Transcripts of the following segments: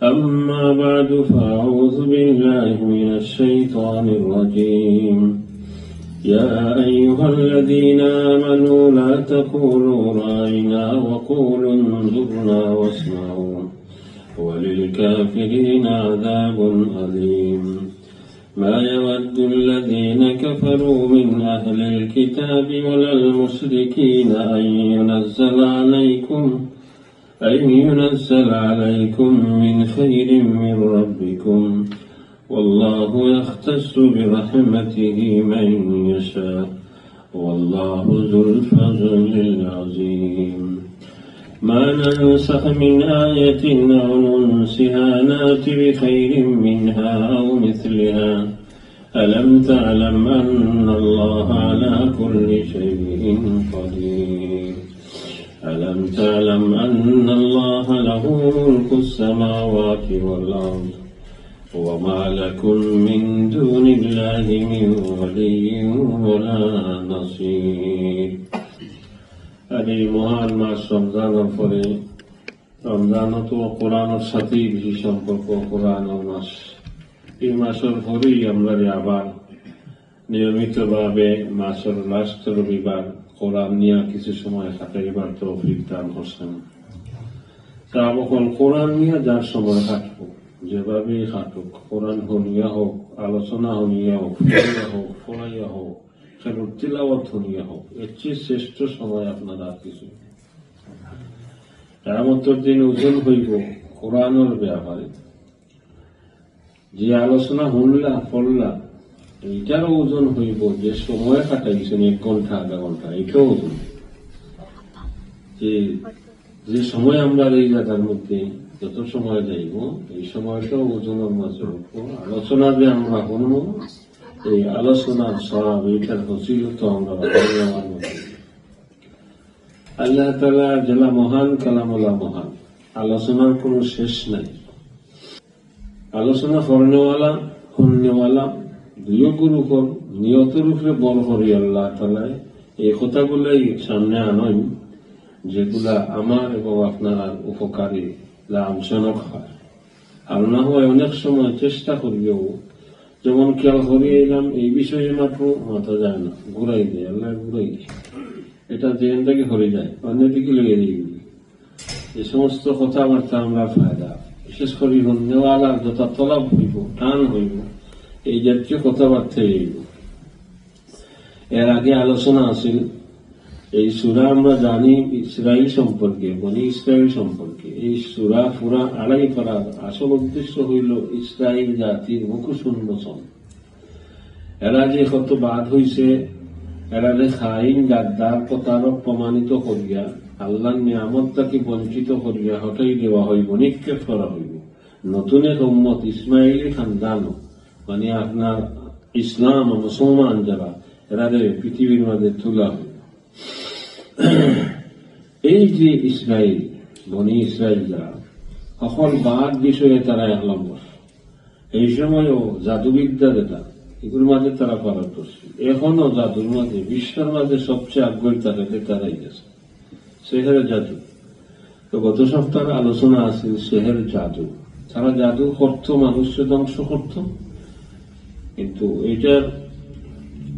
أما بعد فأعوذ بالله من الشيطان الرجيم يا أيها الذين آمنوا لا تقولوا راعنا وقولوا انظرنا واسمعوا وللكافرين عذاب أليم ما يود الذين كفروا من أهل الكتاب ولا المشركين أن ينزل عليكم من خير من ربكم والله يختص برحمته من يشاء والله ذو الفضل العظيم ما ننسخ من آية أو ننسها نأت بخير منها أو مثلها ألم تعلم أن الله على كل شيء قدير ألم تعلم أن الله له ملك السماوات والأرض وما لكم من دون الله من ولي ولا نصير আর এই মহান মাস রমজানের পরে রমজান তো কোরআনের সাথেই বেশি সম্পর্ক কোরআনের মাস এই মাসের পরেই আমরা আবার নিয়মিতভাবে মাসের লাস্ট রবিবার কোরআন নিয়ে কিছু সময় কাটাইবার তৌফিক দান করছেন। তা এখন কোরআন নিয়ে যার সময় কাটবো যেভাবেই কাটুক, কোরআন হনিয়া হোক, আলোচনা হনিয়া হোক, ফলাইয়া হোক, খেলুর তিলাওয়াত হনিয়া হোক, এর চেয়ে শ্রেষ্ঠ সময় আপনার আর কিছু। কিয়ামতের দিন ওজন হইব কোরআনের ব্যাপারে, যে আলোচনা শুনলা পড়লা এইটারও ওজন হইব, যে সময় কাটাইছেন 1 ঘন্টা 1/2 ঘন্টা, এটাও ওজন। যে সময় আমরা এই জায়গার মধ্যে যত সময় যাইব এই সময়টাও ওজনের মাঝে উঠবো। আলোচনা যে আমরা শুনবো এই আলোচনার সব এইটার ফজিলত আমরা আমার মধ্যে। আল্লাহ তাআলা জেলা মহান, কালামুল্লাহ মহান, আলোচনার কোন শেষ নাই। আলোচনা করনেওয়ালা শুননেওয়ালা দুয়োগুর উপর নিয়তের উপরে বল করি আল্লাহ তাআলা এই কথাগুলাই সামনে আনয় যেগুলা আমার এবং আপনার উপকারী লাভজনক হয়। আর না হয় অনেক সময় চেষ্টা করিও, যেমন খেয়াল করিয়ে এলাম এই বিষয়ে মাত্র মাথা যায় না, ঘুরাই দেয়, আল্লাহ ঘুরাই দেয়, এটা যেখান থেকে হরে যায় অন্যদিকে লেগে দিয়ে এই সমস্ত কথাবার্তা আমরা ফায়দা, বিশেষ করে নেওয়ালার যথা তলাপ হইব, টান হইব, এই জাতীয় কথাবার্তা হইব। এর আগে আলোচনা আছিল এই সূরা আমরা জানি ইসরাইল সম্পর্কে, বনি ইসরাইল সম্পর্কে। এই সূরা পুরা 2.5 পারার আসল উদ্দেশ্য হইল ইসরাইল জাতির মুখোশ উন্মোচন। এরা যে কত বাদ হইছে, এরা যে খাইন, গাদ্দার, প্রতারক প্রমাণিত করিয়া আল্লাহর নিয়ামতটাকে বঞ্চিত করিয়া হটাই দেওয়া হইব, নিক্ষেপ করা হইব। নতুন এক উম্মত ইসমাইলি খানদান, মানে আপনার ইসলাম মুসলমান যারা, এরা পৃথিবীর মাঝে তোলা হইব। এই যে ইসরায়েল, বনি ইসরায়েল যারা সকল বাদ বিষয়ে তারা একলম্বর, এই সময়ও জাদুবিদ্যা যেটা এগুলোর মাঝে তারা পারদর্শী। এখনো জাদুর মাঝে বিশ্বের মাঝে সবচেয়ে আগ্রহী থাকে তারাই গেছে সেহের জাদু। তো গত সপ্তাহের আলোচনা আছে সেহের জাদু। তারা জাদু করত, মানুষকে ধ্বংস করত, কিন্তু এইটার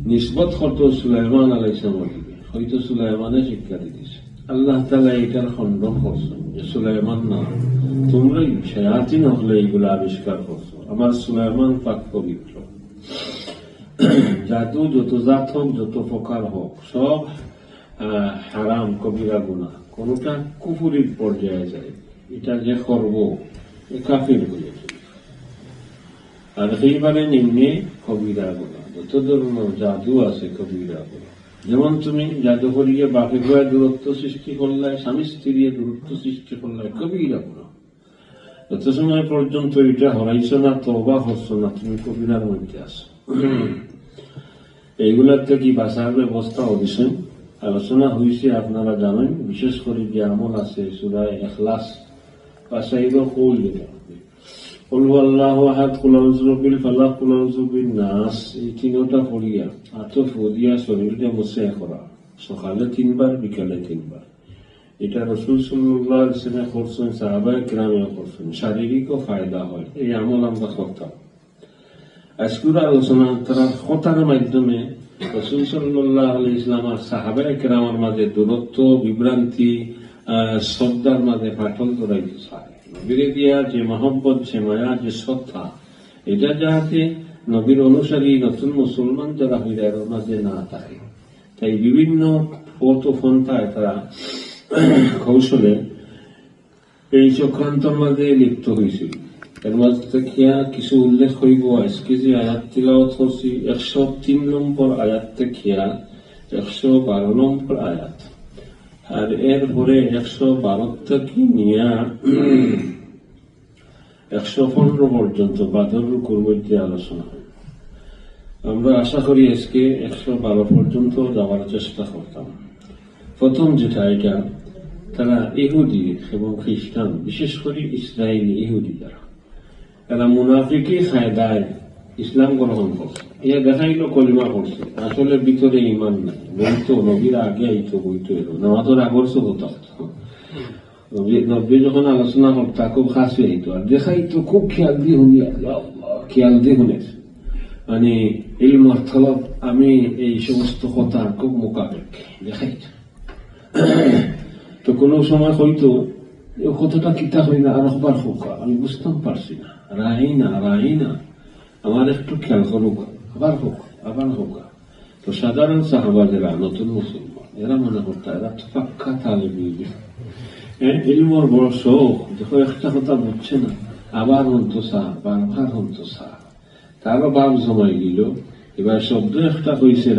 নিসবত করত সুলাইমান আলাইহিস সালামের দিকে। হয়তো সুলাইমানে শিক্ষা দিয়েছে, আল্লাহ তাআলা এটার খণ্ডন করছেন যে সুলাইমান না, তোমরাই শায়াতিন হলে এইগুলো আবিষ্কার করছো, আমার সুলাইমান পাক পবিত্র। জাদু যত জাত হোক, যত প্রকার হোক, সব হারাম, কবিরা গুনাহ, কোনটা কুফুরির পর্যায়ে যায়। এটা যে করব এ কাফির হয়ে যায়। আর সেইবারে নিম্নে কবিরা গুনাহ, যত ধরনের জাদু আছে কবিরা গুনাহ। যেমন তুমি জাদু করিয়ে বাপে ভয়ে দূরত্ব সৃষ্টি করলে, স্বামী স্ত্রী দূরত্ব সৃষ্টি করলে, কবিরা গুনাহ। যত সময় পর্যন্ত এটা হরাইছ না, তওবা করছো না, তুমি কবিরার মধ্যে আছো। এইগুলার থেকে বাঁচার ব্যবস্থা অবশ্যই আলোচনা হয়েছে, আপনারা জানেন। বিশেষ করে যে আমল আছে সূরা ইখলাস, বাঁচাইব কৌল যেটা কুল হুয়াল্লাহু আহাদ, কুল আউযু বিল ফালাক, কুল আউযু বিন নাস, এই তিনটা পড়িয়া আতফ দিয়া শরীরটা মুছে করা, সকালে 3 বার, বিকালে 3 বার। এটা রাসূল সাল্লাল্লাহু আলাইহি ওয়াসাল্লাম করছেন, সাহাবায়ে কেরামও করছেন, শারীরিকও ফায়দা হয়, এই আমল আমরা করতাম। আজকের আলোচনা তারা কথার মাধ্যমে রাসূল সাল্লাল্লাহু আলাইহি ওয়াসাল্লাম আর সাহাবায়ে কেরামের মাঝে দূরত্ব, বিভ্রান্তি, শ্রদ্ধার মাঝে ফাটল ধরাইতে চায়। নবীর দিয়া যে মহব্বত, যে মায়া, যে শ্রদ্ধা, এটা যাতে নবীর অনুসারী নতুন মুসলমান যারা হইলে এর মাঝে না থাকে, তাই বিভিন্ন পথ পন্থায় তারা কৌশলে এই চক্রান্তর মাঝে লিপ্ত হয়েছিল। এর মাঝে থেকে কিছু উল্লেখ হইব। আজকে যে আয়াত তিলাওয়াত করছি 103 নম্বর আয়াত থেকে 112 নম্বর আয়াত, আর এরপরে 112 থেকে নিয়ে 115 পর্যন্ত বাদর রুকুর মধ্যে আলোচনা হয়। আমরা আশা করি আজকে 112 পর্যন্ত যাওয়ার চেষ্টা করতাম। প্রথম যেটা, এটা তারা ইহুদি এবং খ্রিস্টান, বিশেষ করে ইসরায়েলি ইহুদি, তারা মুনাফিকি ফায়দায় ইসলাম গ্রহণ করছে। ইয়া দেখাইলো কলিমা করছে, আসলে ভিতরে ইমান নাই। বইতো নবীর আগে আইতো, বইতো এলো নামাজের আগর হতো। নবী যখন আলোচনা করতা খুব খাসি হইতো, আর দেখাইতো খুব খেয়াল দিয়ে শুনিয়া, খেয়াল দিয়ে শুনেছে, মানে ইলম অর্থলব আমি এই সমস্ত কথা খুব মোকাবেক দেখাইতো। তো কোনো সময় হয়তো কতটা কিতা হয় না, আর একবার হোক, আমি বুঝতাম পারছি না, রাহিনা আমার একটু খেয়াল করুক, আবার হোক, আবার হোক। তো সাধারণ সাহাবা যারা নতুন মুসলমান, এরা মনে করতা এরা তো পাক্কা তালেবী, ইলমর বড় শোক, দেখো একটা কথা বুঝছে না, আবার হন্ত সাহ, বারবার হন্ত সাহ, তারও বাপ জমাই দিল। এবার শব্দ একটা হয়েছে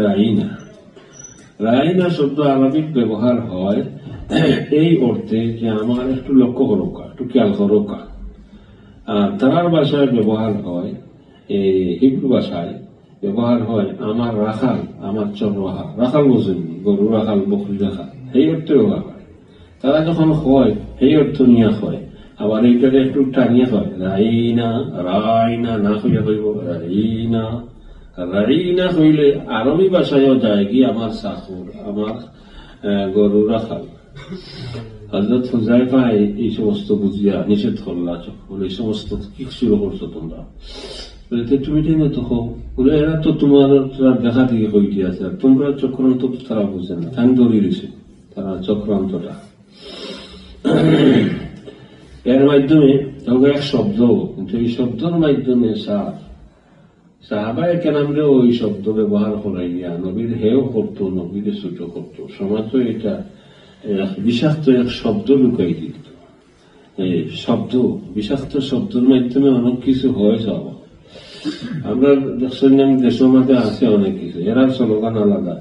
রাইনা শব্দ আরবিক ব্যবহার হয় এই অর্থে যে আমার একটু লক্ষ্য করোকা, একটু খেয়াল করোকা। আর তার ভাষায় ব্যবহার হয়, হিব্রু ভাষায় ব্যবহার হয় আমার রাখাল, আমার চরওয়াহা, রাখাল বোঝেননি, গরু রাখাল, বকরি রাখাল, এই অর্থে ব্যবহার হয়। তারা যখন হয় এই অর্থ নিয়ে হয়, আবার এইটাকে একটু টানিয়ে হয়, রাইনা না হইয়া হইব রাইনা হইলে আরবি ভাষায়ও যায় কি আমার শাশুর, আমার গরু রাখাল। হযরত হুযায়ফা এই সমস্ত বুঝিয়া নিষেধ করলা, এই সমস্ত কি শুরু করছো তোমরা, তুমি টেনে তো হোক বলে, এরা তো তোমার দেখা দিকে হয়ে গিয়েছে, তোমরা চক্রান্ত তারা বুঝে না, ধ্যান ধরে রয়েছে তারা চক্রান্তটা। এর মাধ্যমে এক শব্দ, কিন্তু এই শব্দের মাধ্যমে সাহাবায়ে কেরামরা ওই শব্দ ব্যবহার করাইয়া নবীর হেও করতো, নবীর ছোট করতো। সমাজ এটা বিষাক্ত এক শব্দ লুকাই দিত। এই শব্দ, বিষাক্ত শব্দের মাধ্যমে অনেক কিছু হয়ে যাব। আমরা দেখছেন দেশের মধ্যে আছে অনেক কিছু, এরা স্লোগান আলাদা,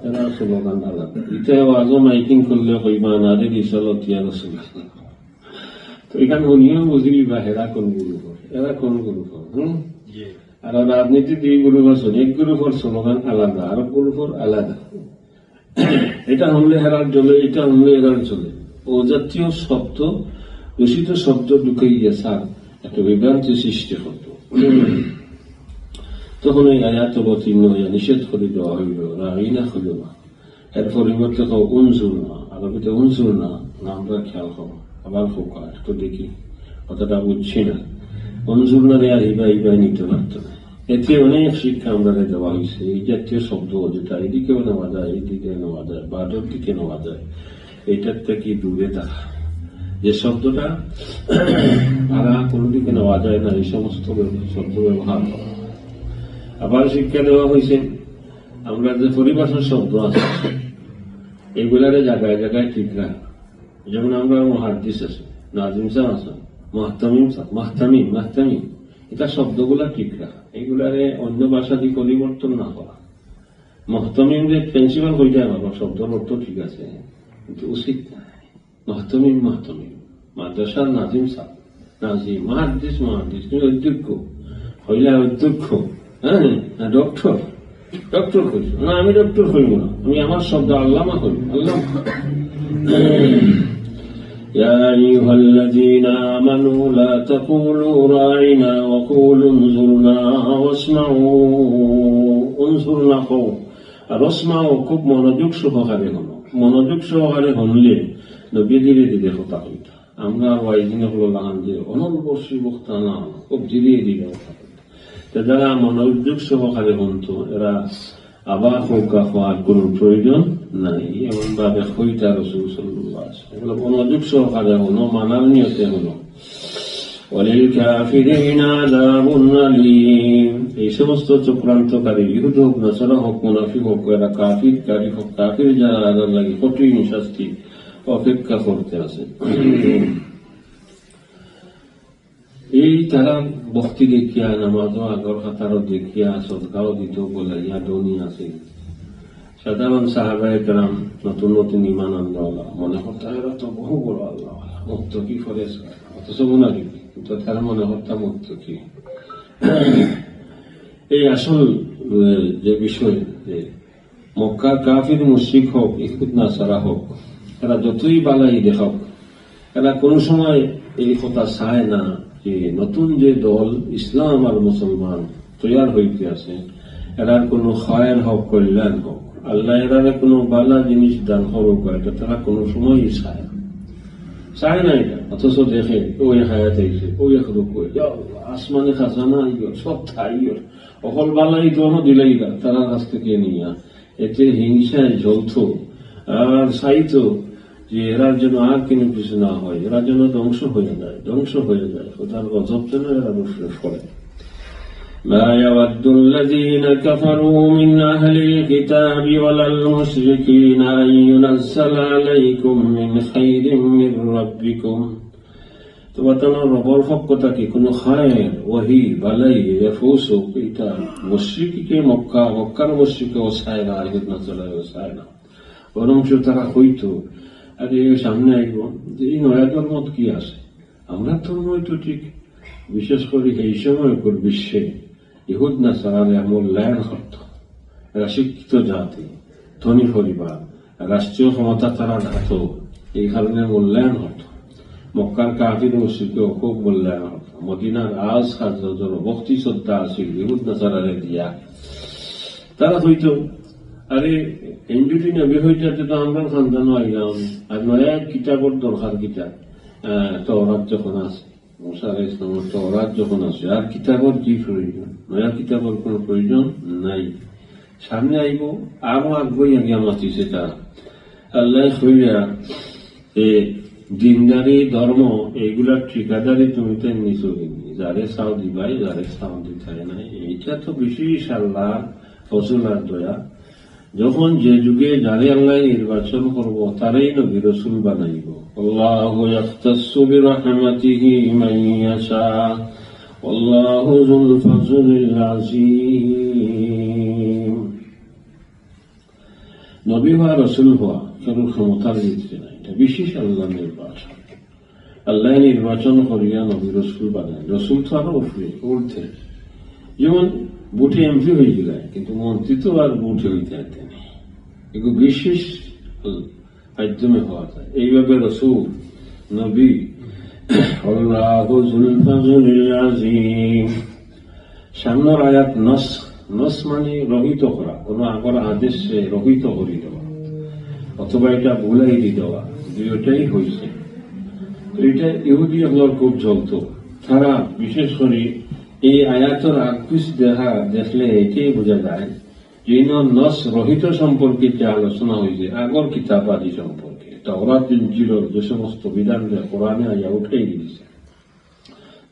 এটাও আজও মাইকিং করলে কইবা না রে রিসালত ইয়া রাসূলুল্লাহ। তো এখানে উনিও বুঝবি বা এরা কোন গুরু আর রাজনীতি দুই গ্রুপ আছে, এক গ্রুপের স্লোগান আলাদা, আর গ্রুপের আলাদা। এটা হলে হেরার চলে, এটা হলে এরার চলে। ও জাতীয় শব্দ, দূষিত শব্দ ঢুকাইয়া স্যার একটা বিভ্রান্তি সৃষ্টি হতো। তখন এই আয়াত অবতীর্ণ হইয়া নিষেধ করে দেওয়া হইল, রাইনা হইল না। এর পরিবর্তে উনজুর না, আরবিতে উনজুর না, নামটা খেয়াল করো, আবার ফোকা একটু দেখি, কথাটা বুঝছি না, উনজুর না রে ইবাই নিতে পারত না। এতে অনেক শিক্ষা আমরা দেওয়া হয়েছে। এই জাতীয় শব্দ যেটা এদিকেও নেওয়া যায়, এইদিকে নেওয়া যায়, বাদর দিকে নেওয়া যায়, এটার থেকে দূরে থাকা। যে শব্দটা তারা কোনো দিকে নেওয়া যায় না, এই সমস্ত শব্দ ব্যবহার করা। আবার শিক্ষা দেওয়া হয়েছে আমরা যে পরিভাষার শব্দ আছে এগুলারে জায়গায় জায়গায় ঠিক রাখা। যেমন আমরা মুহাদ্দিস আছে, নাজিম সাহেব আছে, মাহতামিম, এটা শব্দগুলা ঠিক রাখা, এগুলারে অন্য ভাষা দিয়ে পরিবর্তন না করা। মাহতামিম যে প্রিন্সিপাল হয়ে যায় বাবা, শব্দের অর্থ ঠিক আছে কিন্তু উচিত নাই। মাহতামিম মাদ্রাসার নাজিম সাহেব, নাজিম, মুহাদ্দিস, তুমি অধ্যক্ষ হইলে অধ্যক্ষ, হ্যাঁ ডক্টর হইল না, আমি ডক্টর হইব না, আমি আমার শব্দ আল্লামা হইব, আল্লামা। يا أيها الذين آمنوا لا تقولوا راعنا وقولوا انظرنا واسمعوا انظرنا আর ওয়াসমাউ খুব মনোযোগ সহকারে হলো। মনোযোগ সহকারে হলে নবী ধীরে ধীরে কথা হইতা। আমরা ওয়াইজিনে হলো লাগান যে অনর্বর্ষী বক্তা না, খুব ধীরে ধীরে কথা হইতা। যারা মনোযোগ সহকারে হতো এরা আবার হোকা হওয়ার কোন প্রয়োজন নাই, এমন ভাবে হইতা রাসূল সাল্লাল্লাহু আলাইহি ওয়াসাল্লাম। এগুলো মনোযোগ সহকারে হলো, মানার নিয়তে হলো। ওয়ালিলকাফিরিনা আযাবুন আলীম, এই সমস্ত চক্রান্তকারী ইহুদ হোক, নাসারা হোক, মুনাফিক হোক, এরা কাফিরকারী হোক, কাফির যারা আল্লাহর লাগি কঠিন শাস্তি অপেক্ষা করতে আছে। এই তারা ভক্তি দেখিয়া, নামাজও আগর হাতারও দেখিয়া, সদকাও দিত বলে ইয়া ধনী আছে। সাধারণ সাহাবায়ে কেরাম নতুন নতুন ঈমান আনওয়ালা মনে করতে এরা তো বহু বড় আল্লাহ, মুক্ত কি করে অথচ মুনাফিক, কিন্তু তারা মনে করতাম মুক্ত কি। এই আসল যে বিষয় যে মক্কার কাফির মুশরিক হোক, ইহুদ নাসারা হোক, এরা যতই বালাই দেখাক, এরা কোন সময় এই কথা চায় না যে নতুন যে দল ইসলাম আর মুসলমান তৈয়ার হইতে আছে, এরার কোন খায়ের হোক, কল্যাণ হোক, আল্লাহ এরার কোন বালা জিনিস দান হোক, এটা তারা কোন সময়ই চায় না এটা। অথচ দেখে ওই হায়াত আইছে, ওই আসমানে খাজানা আইগর, সব থাইগর, অকল বালাই দোনো দিলাই তারা কাছ থেকে নিয়া, এতে হিংসায় জ্বলত আর চাইতো যে এরা যেন আর কোনো কিছু না হয়, এরা যেন ধ্বংস হয়ে যায়। ওটার গজব যেন এরা বসে পড়ে। لا يود الذين كفروا من أهل الكتاب ولا المشركين أن ينزل عليكم من خير من ربكم। তো বর্তমান রবর পক্ষটাকে কোন খায়ের ওয়াহি বালাই এফুসুক এটা মুশরিককে মক্কার মুশরিককে ওসায় না, ইহুদ নাসারায় ওসায় না, বরং তারা হইতো আরে সামনে আইব যে এই নয়া ধর্ম কি আছে, আমরা ধর্ম তো ঠিক, বিশেষ করে এই সময় বিশ্বে ইহুদ নাসারারে মূল্যায়ন করত। এরা শিক্ষিত জাতি, ধনী পরিবার, রাষ্ট্রীয় ক্ষমতা তারা রাখত, এই কারণে মূল্যায়ন হতো। মক্কার কাফির মুশরিককেও খুব মূল্যায়ন হতো। মদিনার আজ খাজর ভক্তি শ্রদ্ধা আছিল ইহুদ নাসারারে দিয়া। তারা হইতো আরে এনজুটি নবী হইতে তো আমরা সন্তান আইলাম, আর নয়া কিতাবর দরকার কিতাব তওরাত যখন আছে, মুসা আলাইহিস সালামের তওরাত যখন আছে, আর কিতাবর কি প্রয়োজন? নয়া কিতাবর কোন প্রয়োজন নাই। সামনে আইব আরো আগ্রহী আগে মাতিছে তারা। আল্লাহ হইয়া দিনদারি ধর্ম এইগুলার ঠিকাদারি তুমি তো নিছো, যারে চাও দিবাই, যারে চাও দিতে নাই। এইটা তো বিশেষ আল্লাহ ফজল আর দয়া। যখন যে যুগে যারে আল্লাহ নির্বাচন করব তারাই নবী রাসূল বানাইব। আল্লাহু ইয়াখতাসসু বিরাহমাতিহি মান ইয়াশা আল্লাহু যুল ফাজলিল আযীম। নবী হওয়া, রাসূল হওয়া কারোর ক্ষমতার ভিতরে নাই, এটা বিশেষ আল্লাহর নির্বাচন। আল্লাহ নির্বাচন করিয়া নবী রাসূল বানায়। রাসূল তো আরো ঊর্ধ্বে, যেমন বুটে এমপি হয়ে যায়, কিন্তু মন্ত্রী তো আর বুটে হইতে পারতেন, এগুলো বিশেষ মাধ্যমে হওয়া যায়। এইভাবে রাসূল নবী আল্লাহু যুল ফাজলিল আযীম। সামনের আয়াত নস মানে রহিত করা, কোন আগর আদেশে রহিত করে দেওয়া অথবা এটা ভুলাই দিয়ে দেওয়া, দুইটাই হয়েছে। এটা ইহুদি হলোর খুব জ্বলত। তারা বিশেষ করে এই আয়াতের আকুশ দেখলে এটাই বোঝা যায় যে নস রহিত সম্পর্কে যে আলোচনা হয়েছে আগর কিতাব আদি সম্পর্কে, তাওরাত ইনজিলের যে সমস্ত বিধান কোরআনে আয়া উঠেই দিয়েছে,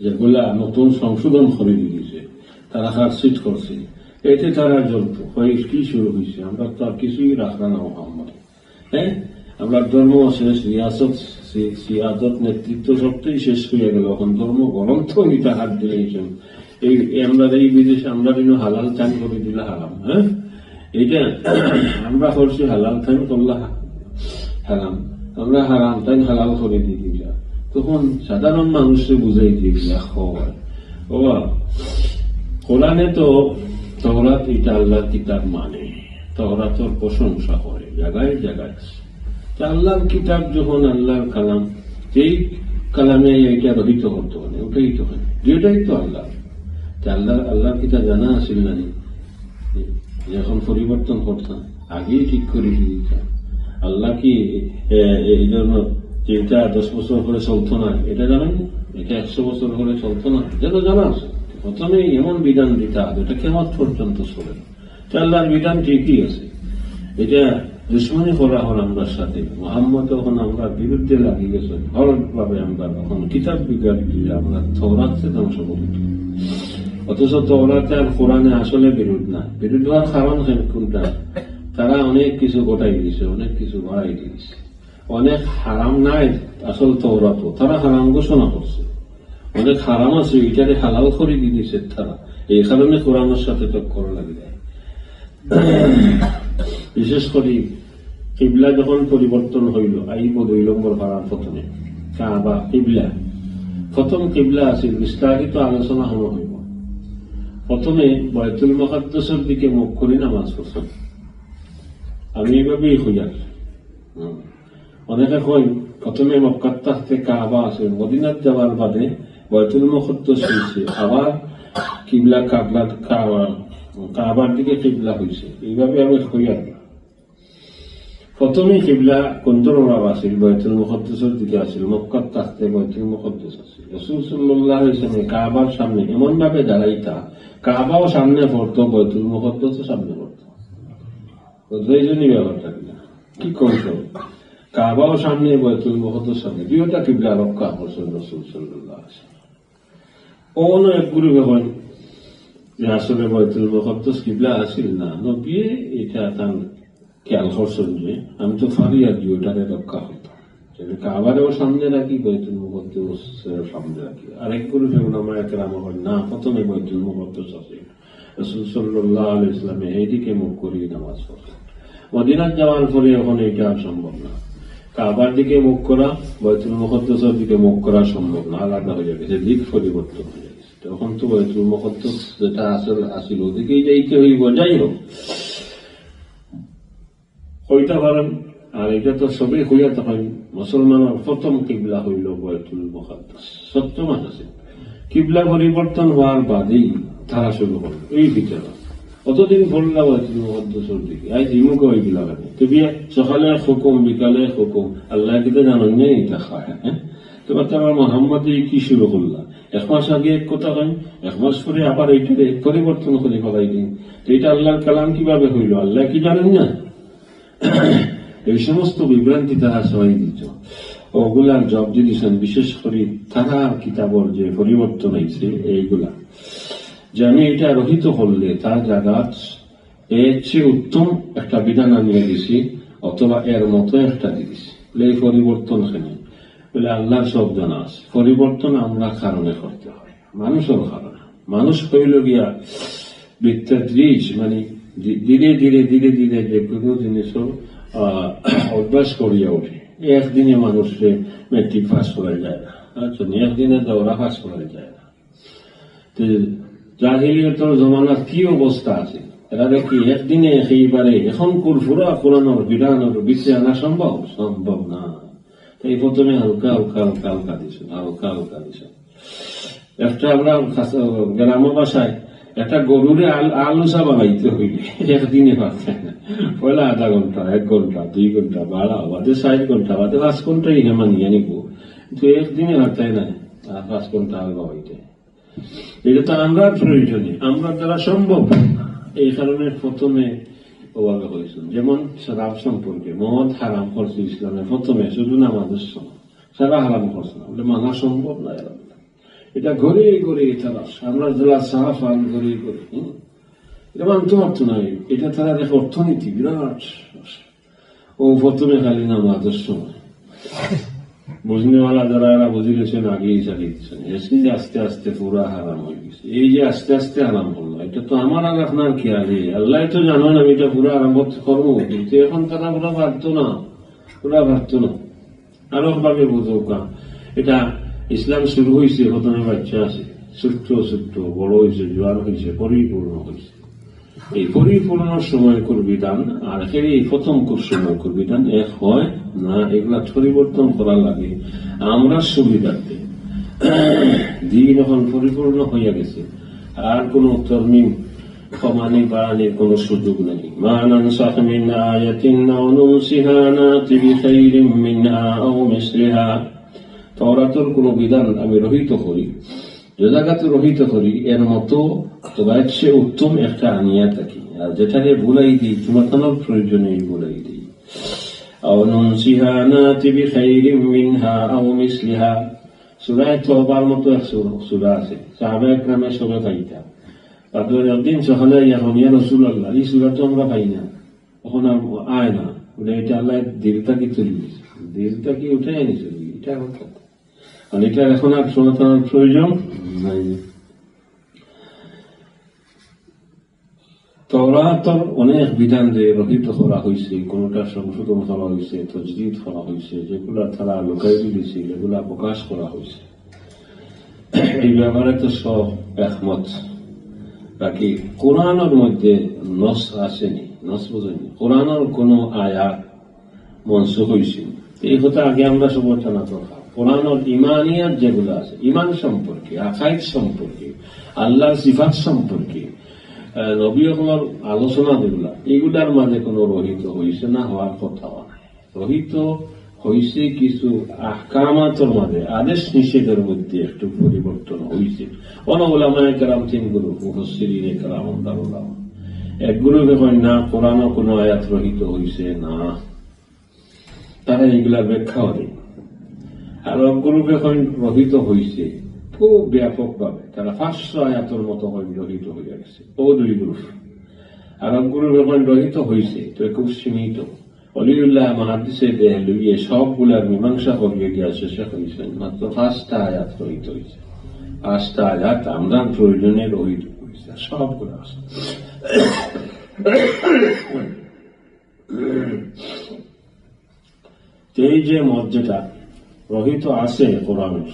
যেগুলা নতুন সংশোধন করে দিয়েছে, তারা হারসিট করছে, এতে তারা জ্বলত। কি শুরু হয়েছে? আমরা তো আর কিছুই রাখা না মোহাম্মদ, হ্যাঁ আমরা ধর্ম শেষ, সিয়াদত নেতৃত্ব সবটাই শেষ হয়ে গেল, এখন ধর্ম গ্রন্থ নিতে হাত দিলেছেন। এই আমরা এই বিদেশে আমরা হালাল টাইম করে দিলে হারাম, হ্যাঁ এইটা আমরা করছি হালাল টাইম করলে হারাম, আমরা হারাম টাইম হালাল করে দিয়ে দিলা, তখন সাধারণ মানুষকে বুঝাই দিয়ে দিলা হয়। কোরআনে তো তাওরাত এটা আল্লাহর কিতাব মানে, তাওরাতের প্রশংসা করে জায়গায় জায়গায়। আল্লাহর কিতাব যখন আল্লাহর কালাম, যেই কালামে এইটা রহিত করতে হবে, ওটাই তো হয়, যেটাই তো আল্লাহ। আল্লাহর কিতাব জানা আসিল না, যখন পরিবর্তন করতাম আগেই ঠিক করে দিতাম। আল্লাহ কি এই জন্য যে এটা 10 বছর করে চলতো না, এটা জানেন? এটা 100 বছর করে চলতো না, এটা তো জানা আছে। প্রথমে এমন বিধান দিতে হবে এটা কেমন পর্যন্ত চলে। আল্লাহর বিধান ঠিকই আছে, এটা দুশ্মনী করা হল আমরা সাথে। মোহাম্মদ তখন আমরা বিরুদ্ধে লাগিয়ে গেছে ভাবে আমরা তখন কিতাব বিজ্ঞান দিয়ে আমরা তওরাতকে ধ্বংস করি। অথচ তওরাতে আর কোরআনে আসলে বিরোধ না। বিরোধ হওয়ার কারণ কোনটা? তারা অনেক কিছু গোটাই দিয়েছে, অনেক কিছু বাড়াই দিয়েছে, অনেক হারাম নাই আসল তওরাত তারা হারাম ঘোষণা করছে, অনেক হারাম আছে এটারে হালাল করে দিয়েছে তারা। এই কারণে কোরআনের সাথে টক্কর লাগে যায়। বিশেষ করে কিবলা যখন পরিবর্তন হইল, আইব 2 নম্বর পাড়ার প্রথমে কাবা কিবলা, প্রথম কিবলা আছে বিস্তারিত আলোচনা হইব। প্রথমে বাইতুল মুকাদ্দাসের দিকে মুখ করে নামাজ পড়ছেন। আমি এইভাবেই খুঁজার অনেকে কই প্রথমে মক্কার থাকতে কাবা আছে, মদিনাত যাওয়ার বাদে বাইতুল মুকাদ্দাস হয়েছে, আবার কিবলা কাবার দিকে কিবলা হয়েছে। এইভাবে আমি খুঁজার প্রথমে কিবলা কোনতরফ আছিল? বাইতুল মুকাদ্দাসের দিকে আছিল। মক্কার থাকতে বাইতুল মুকাদ্দাস আছিল। রাসূল সাল্লাল্লাহু আলাইহি ওয়াসাল্লাম কাবার সামনে এমন ভাবে দাঁড়াইতা, কাবাও সামনে পড়তো, বাইতুল মুকাদ্দাসও সামনে পড়তো। দুইজনই ব্যাপারটা কিনা কি কৌশল? কাবাও সামনে, বাইতুল মুকাদ্দাস সামনে, দুইটা কিবলা রক্ষা করছেন রাসূল সাল্লাল্লাহু আলাইহি ওয়াসাল্লাম। অন্য এক গ্রুপে হয় যে আসলে বাইতুল মুকাদ্দাস কিবলা আসিল না, নবী এটা তার খেয়াল করছেন যে আমি তো ফারি আর কি ওইটারে রক্ষা করতাম, কাবারেও সামনে রাখি, বাইতুল মুকাদ্দাসের সামনে রাখি। আরেক গ্রুপে উলামায়ে কেরাম হয় না, প্রথমে বাইতুল মুকাদ্দাস আছে, রাসূল সাল্লাল্লাহু আলাইহি ওয়াসাল্লাম এইদিকে মুখ করিয়ে নামাজ পড়তেন। মদিনায় যাওয়ার পরে এখন এটা আর সম্ভব না, কাবার দিকে মুখ করা, বাইতুল মুকাদ্দাসের দিকে মুখ করা সম্ভব না, আলাদা হয়ে গেছে, দিক পরিবর্তন হয়ে গেছে। তখন তো বাইতুল মুকাদ্দাস যেটা আসিল ওদিকেই যাইতে হইব। যাই হোক, হইতে পারেন। আর এটা তো সবই হইয়া তখন মুসলমানের প্রথম কিবলা হইল বাইতুল মুকাদ্দাস। সপ্তম আছে কিবলা পরিবর্তন হওয়ার বাদেই তারা শুরু করল এই ভিতরে কতদিন পড়লা বাইতুল মুকাদ্দাসের দিকে। আজ জিমুকে ওইগুলা লাগে তবে সকালে হুকুম, বিকালে হুকুম, আল্লাহ কিন্তু জানেন না এটা খায়। তোমার তোমার মোহাম্মদ কি শুরু করলা? 1 মাস আগে এক কথা হয়, 1 মাস পরে আবার এইটারে পরিবর্তন করে ফেলাই দিন। এটা আল্লাহর কালাম কিভাবে হইল আল্লাহ কি জানেন না? এই সমস্ত বিভ্রান্তি তারা সবাই দিত, ওগুলার জবাব দিয়েছেন। বিশেষ করে তারা কিতাবর যে পরিবর্তন হয়েছে এইগুলা, যে আমি এটা রহিত করলে তার জায়গাত এর চেয়ে উত্তম একটা বিধান আনিয়ে দিছি, অথবা এর মতো একটা দিয়েছি। এই পরিবর্তন কেন বলে আল্লাহর সব জানা আছে। পরিবর্তন আমরা কারণে করতে হয়, মানুষের কারণে। মানুষ হইল গিয়া বিত্তাদ্রিজ, মানে ধীরে ধীরে ধীরে ধীরে যে কোনো জিনিসও অভ্যাস করিয়া ওঠে। একদিনে মানুষকে মেট্রিক পাস করা যায় না, একদিনে দৌড়া পাস করা যায় না। জাহিলিয়াতের জমানার কি অবস্থা আছে, এরা দেখি একদিনে একেবারে এখন ফুরা পুরানোর বিধানোর বিচে আনা সম্ভব? সম্ভব না। এই প্রথমে হালকা হালকা হালকা হালকা দিছে, হালকা হালকা দিছে। একটা আমরা গ্রাম ভাষায় একটা গরুরে আলুসা বানাইতে হইলে একদিনে পারছে না, পয়লা আধা ঘন্টা, 1 ঘন্টা, 2 ঘন্টা, বাড়া বাদে 60 ঘন্টা, বাদে 5 ঘন্টা ইহামা নিয়ে নিব, কিন্তু একদিনে হারতাই না। আর 5 ঘন্টা আলবা হইতে এটা তো আমরা প্রয়োজনীয়, আমরা দ্বারা সম্ভব। এই কারণে প্রথমে ওভাবে হয়েছিল। যেমন শরাব সম্পর্কে মদ হারাম করছে ইসলামে প্রথমে, শুধু নামাজের সময় সারা হারাম করছে না বলে মানা সম্ভব না। এটা ঘরে ঘরে তারা আমরা যারা সাহা ফান ঘরে ঘরে এটা মানতে পারতো না। এটা তারা দেখে অর্থনীতি বিরাট। ও প্রথমে খালি নামাজের সময় বুঝনেওয়ালা যারা এরা বুঝে গেছেন আগেই চালিয়ে দিচ্ছেন, আস্তে আস্তে পুরা হারাম হয়ে গেছে। এই যে আস্তে আস্তে হারাম হলো, এটা তো আমার আর আপনার খেয়ালে, আল্লাহ তো জানেন আমি এটা পুরা আরম্ভ করবো, কিন্তু এখন তারা পুরা পারতো না, পুরা পারতো না। আরো ভাবে বুঝুক, এটা ইসলাম শুরু হয়েছে প্রথমে বাচ্চা আছে, ছোট্ট ছোট্ট, বড় হয়েছে, জোয়ার হয়েছে, পরিপূর্ণ হয়েছে। এই পরিপূর্ণ সময়কর বিধান আর এই প্রথম সময়কর বিধান এক হয় না, এগুলা পরিবর্তন করা লাগে আমরা সুবিধার্থে। দিন এখন পরিপূর্ণ হইয়া গেছে, আর কোন তরমিম ক্ষমানি বাড়ানির কোন সুযোগ নেই। মা নানসাখ মিন আয়াতিন আও নুনসিহা নাতি বিখাইরিম মিনহা আও মিসলিহা। তাওরাতের কোন বিধান আমি রহিত করি, যে জায়গাতে রহিত করি এর মতো তোমার চেয়ে উত্তম একটা আনিয়া থাকি, আর যেটাকে ভুলাই দিই তোমার প্রয়োজনে ভুলাই দিই। আও নুনসিহা নাতি বিখাইরিম মিনহা আও মিসলিহা। সূরা তওবার মতো এক সূরা আছে, সাহাবায়ে কেরামের সবে পাইতা। তারপরে একদিন সকালে এখন ইয়া রাসূলুল্লাহ, এই সূরা তো আমরা পাই না, তখন আয় না, এটা আল্লাহ দিলটা কি তুলবি, দিলটা কি উঠে আনি চলবি, এটা আমার কথা। আর এটা এখন আর শোনার প্রয়োজন নাই। তাওরাতের অনেক বিধান যে রহিত করা হয়েছে, কোনটা সংশোধন করা হয়েছে, তজদিদ করা হয়েছে, যেগুলা তারা লুকাই দিয়েছে এগুলা প্রকাশ করা হয়েছে। এই ব্যাপারে তো সব একমত। বাকি কোরআনের মধ্যে নস আসেনি, নস বোঝেনি, কোরআনের কোন আয়াত মনসুখ হয়েছে, এই কথা আগে আমরা সব জানা দরকার। কোরআনের ইমানিয়াত যেগুলো আছে, ইমান সম্পর্কে, আকাইদ সম্পর্কে, আল্লাহর সিফাত সম্পর্কে, নবী হওয়ার আলোচনা যেগুলা, এগুলার মাঝে কোনো রহিত হয়েছে না, হওয়ার কথাও নাই। রহিত হয়েছে কিছু আহকামাতের মাঝে, আদেশ নিষেধের মধ্যে একটু পরিবর্তন হয়েছে। কোন উলামায়ে কেরাম তিনগুলো, মুফাসসিরিনে কেরাম, দারুলামা, একগুলো দেখেন না কোরআনও কোনো আয়াত রহিত হয়েছে না, তারা এগুলা ব্যাখ্যা করে। আর একগুলো দেখেন রহিত হয়েছে খুব ব্যাপক ভাবে, তারা 500 আয়াতের মতো রহিত হয়ে গেছে, ও দুই গ্রুপ। আর একগুলো দেখেন রহিত হয়েছে তো খুব সীমিত। অলিউল্লাহ মুহাদ্দিসে দেহলভী সবগুলার মীমাংসা করিয়ে দেওয়া শেষে হয়েছেন মাত্র 5টা আয়াত রহিত হয়েছে। 5টা আয়াত আমরা প্রয়োজনে রহিত হয়েছে, সবগুলো আছে। এই যে মর্যাদা রহিত আছে কোরআনের,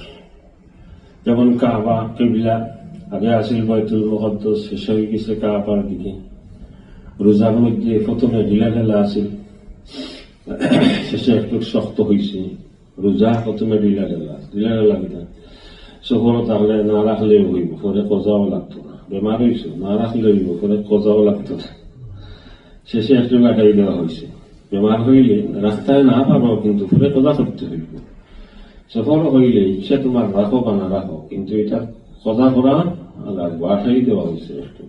যেমন কাবা কিবলা, আগে আসিল বাইতুল মুকদ্দাস, শেষ হয়ে গেছে কাবার দিকে। রোজার মধ্যে প্রথমে ঢিলা ঢালা আসিল, শেষে একটু শক্ত হয়েছে। রোজা প্রথমে ঢিলা ঢালা কিনা সফর তাহলে না রাখলেও হইব, পরে কজাও লাগতো না। বেমার হয়েছ না রাখলে হইব, পরে কজাও লাগতো না। শেষে একটু কাটাই দেওয়া হয়েছে। বেমার হইলে রাস্তায় না পাবো, কিন্তু পরে কজা করতে হইব। সফর হইলে ইচ্ছা তোমার রাখো বা না রাখো, কিন্তু এটা কজা করা লাগবে, আঠাই দেওয়া হয়েছে একটু।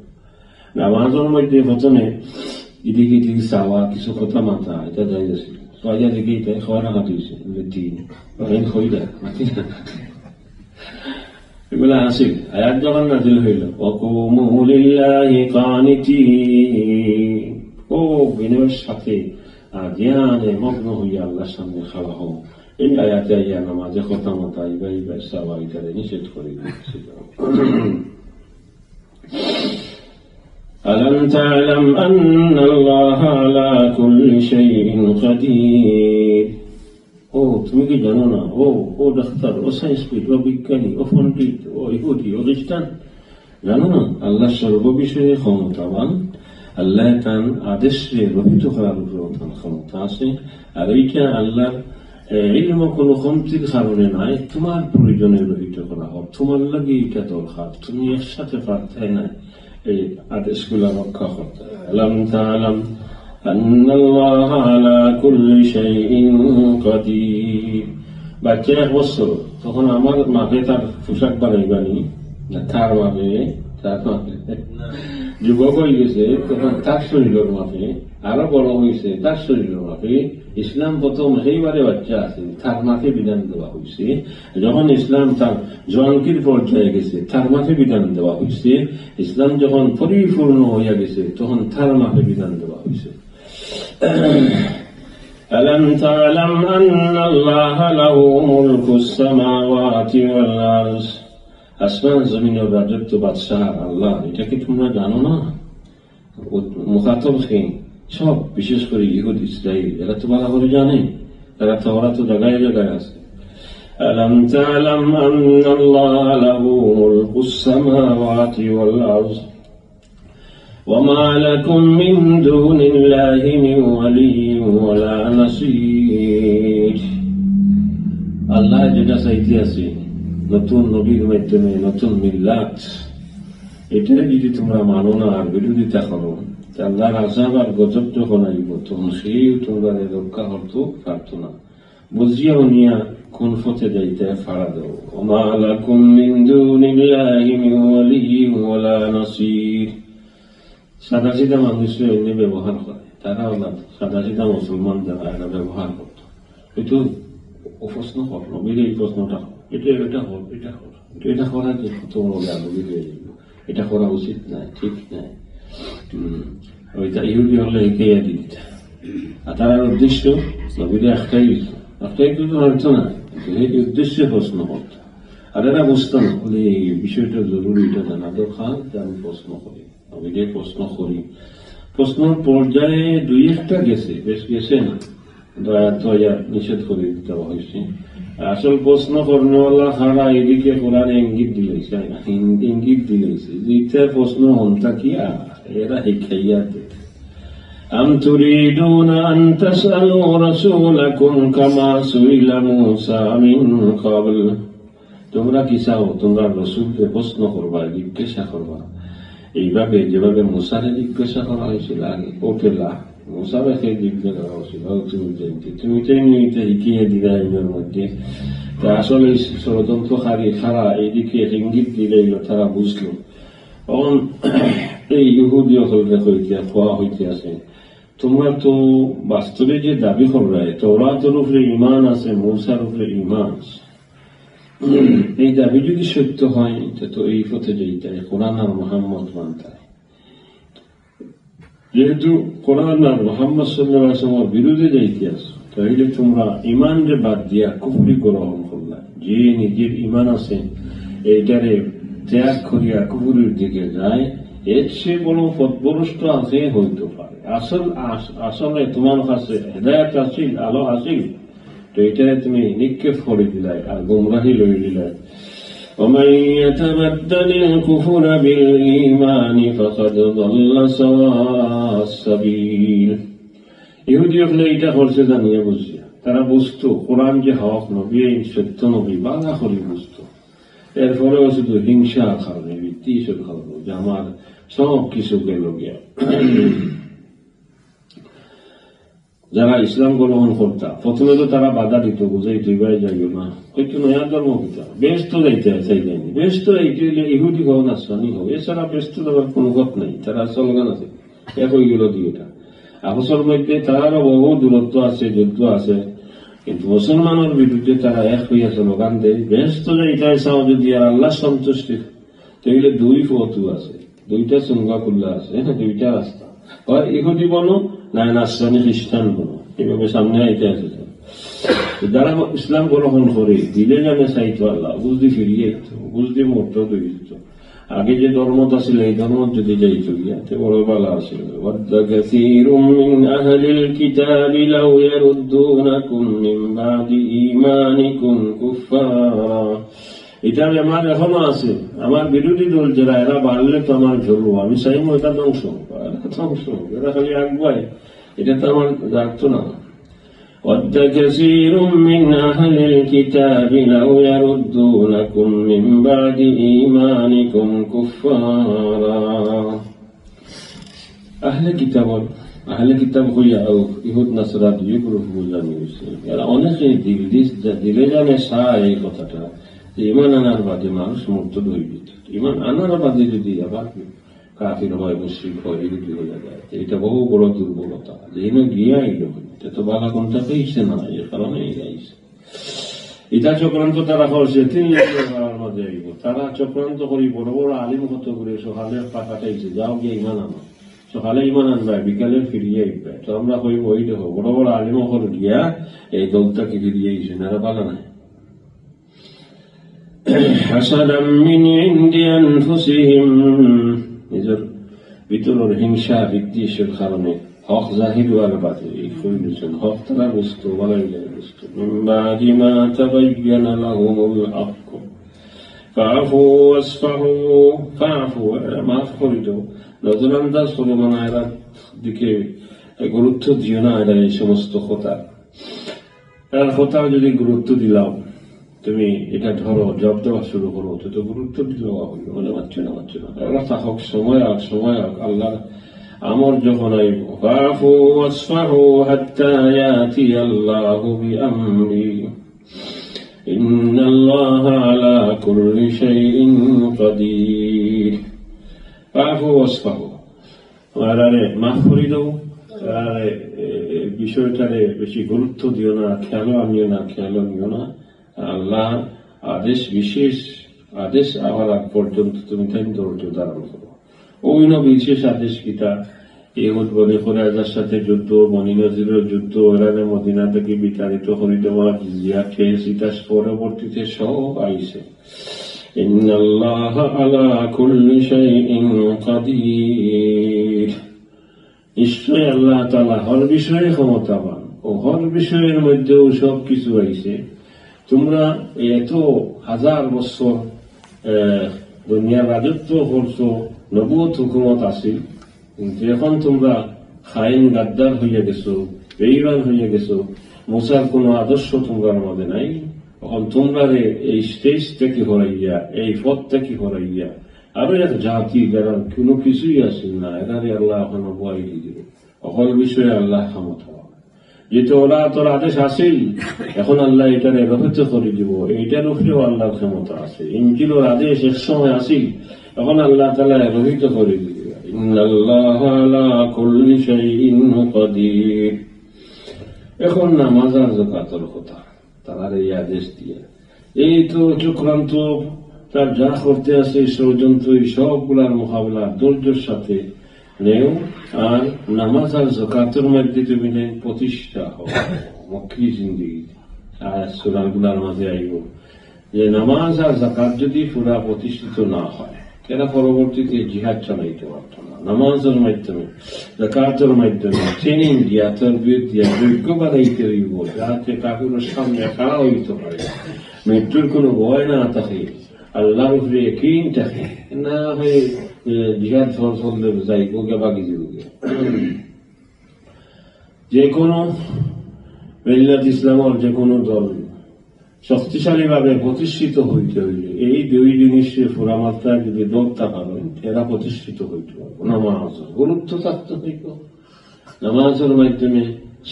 নামাজের মধ্যে প্রথমে এদিকে এদিকে চাওয়া, কিছু কথা মাথা, এটা যাই আছে। ছয়টা দিকে এটা খাওয়া রাখা দিয়েছে, এগুলা আসিল। আয়াত যখন নাজিল হইল, ওয়াকুমু লিল্লাহি কানিতিন, ও বিনয়ের সাথে জ্ঞানে মগ্ন হইয়া আল্লাহর সামনে খাড়া হও। এই আয়াতে আইয়া নামাজে কথা মতো আইবা ইবা চাওয়া, এটারে নিষেধ করে দিয়েছিল। ألم تعلم أن الله على كل شيء قدير। ও তুমি কি জানো না, ও ডাক্তার, ও সায়েন্সবিদ, ও বিজ্ঞানী, ও পণ্ডিত, ও ইহুদি, ও খ্রিস্টান, জানো না আল্লাহ সর্ববিষয়ে ক্ষমতাবান। আল্লাহ তার আদেশে রহিত করার উপর তার ক্ষমতা আছে। আর এইটা আল্লাহর ইলম কোনো কমতির কারণে নাই, তোমার প্রয়োজনে রহিত করা হোক, তোমার লাগে এটা দরকার, তুমি একসাথে পারতে নাই এই আদেশগুলা রক্ষা করতে। আলাম তাআলাম আন্নাল্লাহা আলা কুল্লি শাইইন কাদির। বাচ্চা 1 বছর, তখন আমার মাকে তার পোশাক বানাইবানি, তার মাকে যুবক হয়ে গেছে, তখন তার শরীরের মাকে, আরো বড় হয়েছে তার শরীরের মাকে। ইসলাম প্রথম সেইবারে বাচ্চা আছে, তার মাকে বিধান দেওয়া হয়েছে। যখন ইসলাম তার জোয়ানকির পর্যায়ে গেছে, তার মাকে বিধান দেওয়া হয়েছে। ইসলাম যখন পরিপূর্ণ হইয়া গেছে, তখন তার মাকে বিধান দেওয়া হয়েছে। ألم تعلم أن الله له ملك السماوات والأرض। আসমান জমিনের রাজত্ব বাদশাহ আল্লাহ, এটা কি তোমরা জানো না? মুখাতব খেয়ে সব, বিশেষ করে ইহুদ ইসরাইল, এরা তো ভালো করে জানে, তারা তো ওরা তো জায়গায় জায়গায় আছে। ألم تعلم أن الله له ملك السماوات والأرض وما لكم من دون الله من ولي ولا نصير। আল্লাহ যেটা চাইতে আছে, নতুন নবীর মাধ্যমে নতুন মিল্লাত, এটা যদি তোমরা মানো না আর বিরোধিতা করো, আল্লাহর আযাব আর গজব যখন আইব তখন সেই তোমরা রক্ষা করতে পারতো না। বুঝিয়া উনিয়া কোন পথে যাইতে ফাড়া দাও। ওমা লাকুম মিন দুনিল্লাহি মিন ওয়ালিয়্যিন ওয়ালা নাসীর। সাদা সিধা মানুষের এমনি ব্যবহার করে, তারা ওলা সাদা সিধা মুসলমান যারা এরা ব্যবহার করতো, কিন্তু প্রশ্ন করলো নবীর এই প্রশ্নটা এটা এটা হল এটা হল এটা করা যে কত বড় নবী হয়ে যাবে, এটা করা উচিত নাই, ঠিক নাই। ওইটা ইহুদি হলে এগিয়ে দিতে, আর তার উদ্দেশ্য নবীরা একটাই তো হতো না, এই উদ্দেশ্যে প্রশ্ন করতো। আর এরা বুঝতো না বলে এই বিষয়টা জরুরি, এটা জানা দরকার, আমি প্রশ্ন করি, নবীদের প্রশ্ন করি। প্রশ্নের পর্যায়ে দুই একটা গেছে, বেশ গেছে না, দয়া নিষেধ করে দেওয়া হয়েছে। আসল প্রশ্ন কর্মওয়ালা খারা এদিকে কোরআন ইঙ্গিত দিলেছে, ইঙ্গিত দিলেছে যে প্রশ্ন হন্তা কি এরা শিখাইয়া দেয়। أم تريدون أن تسألوا رسولكم كما سئل موسى من قبل। তোমরা কি চাও তোমরা রসুলকে প্রশ্ন করবা, জিজ্ঞাসা করবা এইভাবে যেভাবে মুসারে জিজ্ঞাসা করা হয়েছিল আগে। ওপেলা মুসারে জিজ্ঞাসা করা হয়েছিল, তুমি এটা শিখিয়ে দিলা এর মধ্যে। তা আসলে ষড়যন্ত্রকারী খারা এইদিকে ইঙ্গিত দিলে তারা বুঝলো। তখন এই ইহুদি হলরে খোয়া হইতে আছে, তোমরা তো বাস্তবে যে দাবি করবে তওরাতের উপরে ঈমান আছে, মূসার উপরে ঈমান আছে, এই দাবি যদি সত্য হয় তো এই পথে যেতে কোরআন আর মুহাম্মদ মানতে। যেহেতু কোরআন আর মুহাম্মদ সাল্লাল্লাহু আলাইহি ওয়াসাল্লামের বিরুদ্ধে যাইতে আসো, তাহলে তোমরা ঈমান রে বাদ দিয়া কুফরি গ্রহণ করলা। যে নিজের ঈমান আছে এইটারে ত্যাগ করিয়া কুফরির দিকে যায়, এর চেয়ে বড় পথভ্রষ্ট আছে হইতে পারে। আসলে তোমার কাছে হেদায়েত আছিল, আলো আছিল, তো এটারে তুমি নিক্ষেপ করে দিলাই আর গুমরাহি লই দিলাই। ومن يتبدل الكفر بالإيمان فقد ضل سواء السبيل। ইহুদি হলে এটা করছে জানিয়ে বুঝিয়া, তারা বুঝতো কোরআন যে হক, নবী সত্য নবী, বাধা করে বুঝতো। এরপরেও শুধু হিংসা কারণে, বিদ্বেষের কারণে যে আমার সব কিছু গেল গিয়া। যারা ইসলাম গ্রহণ করতা প্রথমে তো তারা বাধা দিত, বুঝাই তুই ভাই যাইও না, হয়তো নয়া ধর্ম কিতা ব্যস্ত যাইতে চাইলেনি, ব্যস্ত এইটি ইহুদি হোক নাসরানি হোক, এছাড়া ব্যস্ত যাবার কোনো পথ নাই। তারা স্লোগান আছে এক হয়ে গেল দিয়েটা। আপসের মধ্যে তারারও বহু দূরত্ব আছে, যুদ্ধ আছে, কিন্তু মুসলমানের বিরুদ্ধে তারা এক হইয়া স্লোগান দেয়। ব্যস্ত যাইতে চাও যদি আর আল্লাহ সন্তুষ্টি, তাইলে দুই পথ আছে, দুইটা চুঙ্গা খুল্লা আছে, দুইটা রাস্তা, হয় ইহুদি বনো না নাসরানি খ্রিস্টান বনো, এইভাবে সামনে আইতে আছে। যারা ইসলাম গ্রহণ করে দিলে জানে চাইতো আল্লাহ বুঝতে ফিরিয়ে বুঝতে মরতে দিত। আগে যে ধর্ম ছিল এই ধর্ম যদি যাইতো গিয়াতে বড় বালা আছে। এটা আমার এখনো আছে, আমার বিরোধী দল যারা এরা বাড়লে তো আমার ঝরবো, আমি চাইবো এটা ধ্বংস, এরা খালি আগুয়ায়, এটা তো আমার রাখতো না। ود كثير من أهل الكتاب لو يردونكم من بعد إيمانكم كفارا। أهل কিতাব হইয়া ইহুদ নাসরা দুই গ্রুপ বুঝানো হয়েছে। এরা অনেকে দিলে জানে সার এই কথাটা যে ইমান আনার বাদে মানুষ মুক্ত হয়ে যেত। ইমান আনার বাদে যদি আবার কাফির হয়, মুশরিক হয়, ইহুদি হয়ে যায়, এটা বহু বড় দুর্বলতা। যেন গিয়া এলো এটা তো বালা কোনটা পেয়েছে না, এর কারণে গাইছে এটা চক্রান্ত তারা করছে। 3 লাখ মাঝে আইব তারা চক্রান্ত করি বড় বড় আলিম কত করে সকালে পাঠাইছে, যাও গিয়ে ইমান আনো, সকালে ইমান আনবা, বিকালে ফিরিয়ে আইবে। তো আমরা কইব ওই দেখো বড় বড় আলিম করে গিয়া এই দলটাকে ফিরিয়ে আইছে, না পালা নাই। হাসাদাম মিন ইনদি আনফুসিহিম, নিজের ভিতরের হিংসা বিদ্বেষের কারণে হক জাহির হওয়ার বাদে এই করেছেন। হক তারা বুঝতো, বলাই যায় বুঝতো। মিন বাদি মা তাবায়্যানা লাহুমুল হক ফাআফু ওয়াসফাহু, ফাআফু মাফ করে দাও, নজরান্দাজ করো না, এরা দিকে গুরুত্ব দিও না। এরা এই সমস্ত কথা, এর কথা যদি গুরুত্ব দিলাম তুমি এটা ধরো, জব দেওয়া শুরু করো, তো গুরুত্ব দিলে বলে মানছে না। এরা থাকুক, সময় আগ আল্লাহ আমর যখন আইব, ফাফু ওয়াসফাহু হাত্তা ইয়াতি আল্লাহু বিআমরি ইন্নাল্লাহা আলা কুল্লি শাইইন কাদির। ফাফু ওয়াসফাহু, আরে মাফ করে দাও, বিষয়টারে বেশি গুরুত্ব দিও না, খেয়ালও নিও না। আল্লাহ আদেশ, বিশেষ আদেশ আবার আগ পর্যন্ত তুমি তাই ধৈর্য ধারণ করো। অন্য বিশেষ আদেশ কিতা, ইহুদ বনি কুরাইজার সাথে যুদ্ধ, বনি নজিরের যুদ্ধ, ইরানে মদিনা থেকে বিতাড়িত করে দেওয়া, জিজিয়া খেয়ে ইতিহাস পরবর্তীতে সব আইছে। ইন্নাল্লাহা আলা কুল্লি শাইইন কাদির, নিশ্চয় আল্লাহ তাআলা হর বিষয়ে ক্ষমতাবান, ও হর বিষয়ের মধ্যেও সব কিছু আইছে। তোমরা এত হাজার বছর দুনিয়ার রাজত্ব করছো, নবুয়ত হুকুমত আছে, কিন্তু এখন তোমরা খাইন গাদ্দার হইয়া গেছো, বেঈমান হইয়া গেছো, মুসার কোনো আদর্শ তোমরার মধ্যে নাই। এখন তোমরা এই স্টেজ থেকে হরাইয়া, এই পথ থেকে হরাইয়া আরো এক জাতি যারা কোনো কিছুই আসেন না, এরারে আল্লাহ এখন বয় দিবে। সকল বিষয়ে আল্লাহ ক্ষমতা, যেহেতু ওরা তোর আদেশ আসেই, এখন আল্লাহ এটারে রহিত করে দিব, এইটার উপরেও আল্লাহর ক্ষমতা আছে। ইনজিলের আদেশ এক সময় আসেই, এখন আল্লাহ তাআলা রহিত করে দিবে। ইন্নাল্লাহা আলা কুল্লি শাইইন কাদির। এখন নামাজ আর যাকাতের কথা তার এই আদেশ দিয়ে, এই তো চক্রান্ত তার যা করতে আছে ষড়যন্ত্র, সবগুলার মোকাবেলা ধৈর্যের সাথে নেও। আর নামাজ আর যাকাতের মধ্যে তুমি প্রতিষ্ঠা হও মক্কি জিন্দেগি। সূরা গুলার মাঝে আইব যে নামাজ আর যাকাত যদি পুরা প্রতিষ্ঠিত না হয়, এরা পরবর্তীতে জিহাদ চালাইতে পারত না। নামাজের মাধ্যমে, যাকাতের মাধ্যমে ট্রেনিং দিয়া, তরবিয়ত দিয়া যোগ্য বানাইতে হইব, যাতে কাকুরের সামনে খাড়া হইতে পারে, মৃত্যুর কোনো ভয় না থাকে, আল্লাহর উপরে ইয়াকিন থাকে, না হয় জিহাদ চললে যাইব বাকি জীবকে। যে কোনো মিল্লাত ইসলামের যে কোনো দল শক্তিশালী ভাবে প্রতিষ্ঠিত হইতে হইলে এই দুই জিনিসের পুরামাত্রায় যদি দৌড়তা পাবেন, এরা প্রতিষ্ঠিত হইতে পারবো। নামাজ গুরুত্ব থাকতে হইব, নামাজের মাধ্যমে